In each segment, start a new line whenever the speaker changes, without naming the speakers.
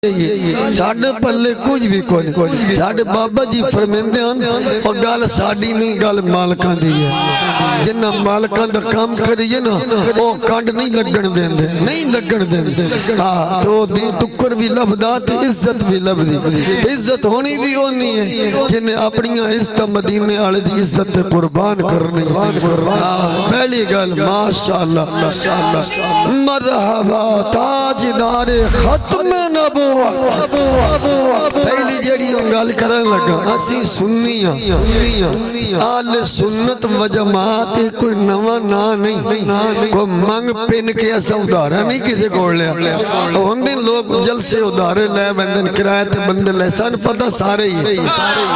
साडे पल्ले कुछ भी कोई साडे बाबा जी फरमाते हैं और गल साडी नहीं गल मालकां दी है। जिन्ना मालकां दा काम करिए ना वो कंड नहीं लगन देंदे, नहीं लगन देंदे। हां तो दी टुकर भी लभदा ते इज्जत भी लभदी। इज्जत होनी भी होनी है जिन्हें अपनियां इज्जत मदीने वाले दी इज्जत ते कुर्बान करनी। पहली गल माशाअल्लाह माशाअल्लाह मरहबा ताजदार खत्म नबूवत। पहली जेड़ी गल करन लगा असी सुन्नी आले सुन्नत व जमात कोई नवा ना नहीं कोई मंग पिन के ऐसा उदाहरण नहीं किसी को लिया होंदे लोग जलसे उदाहरे ले बंदन किराए ते बंदे ले सन पता सारे ही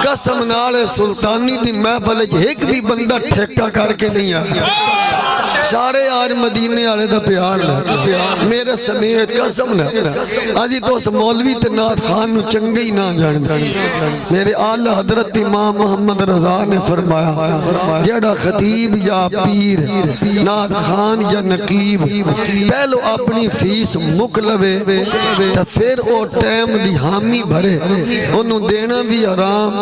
कसम नाल सुल्तानी दी महफिल च एक भी बंदा ठेका करके नहीं आया। सारे आज मदीने वाले दा प्यार मेरे समेत कसम ना अजी तो उस मौलवी ते नाथ खान नु चंगे ही ना जानदा। मेरे आला हजरत इमाम मोहम्मद रजा ने फरमाया जेड़ा खतीब या पीर नाथ खान या नकीब पहलो अपनी फीस मुक लवे ते फिर ओ टाइम दी हामी भरे ओनु देना भी हराम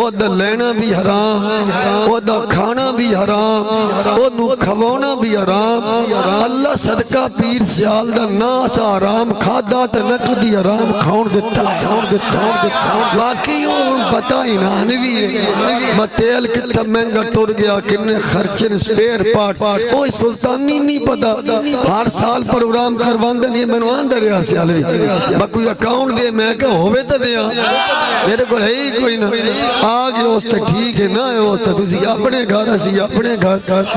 ओदा लेना भी हराम ओदा खाना भी हराम ओनु खवाना भी हराम। अल्लाह सदका पीर सियाल दा ना सा हराम खादा ते न कदी हराम खाउन दिता बाकी पता ही ना भी है तेल कितना महंगा तुर गया किन्ने खर्चे ने स्पेयर पार्ट ओए सुल्तानी नहीं पता हर साल प्रोग्राम करवांदे नहीं मैनू आंदा रहा सियाल मैं कोई अकाउंट दे मैं कह होवे तो दिया मेरे को है ही कोई ना आ गया उस ठीक है ना उस तुसी अपने घर असी अपने घर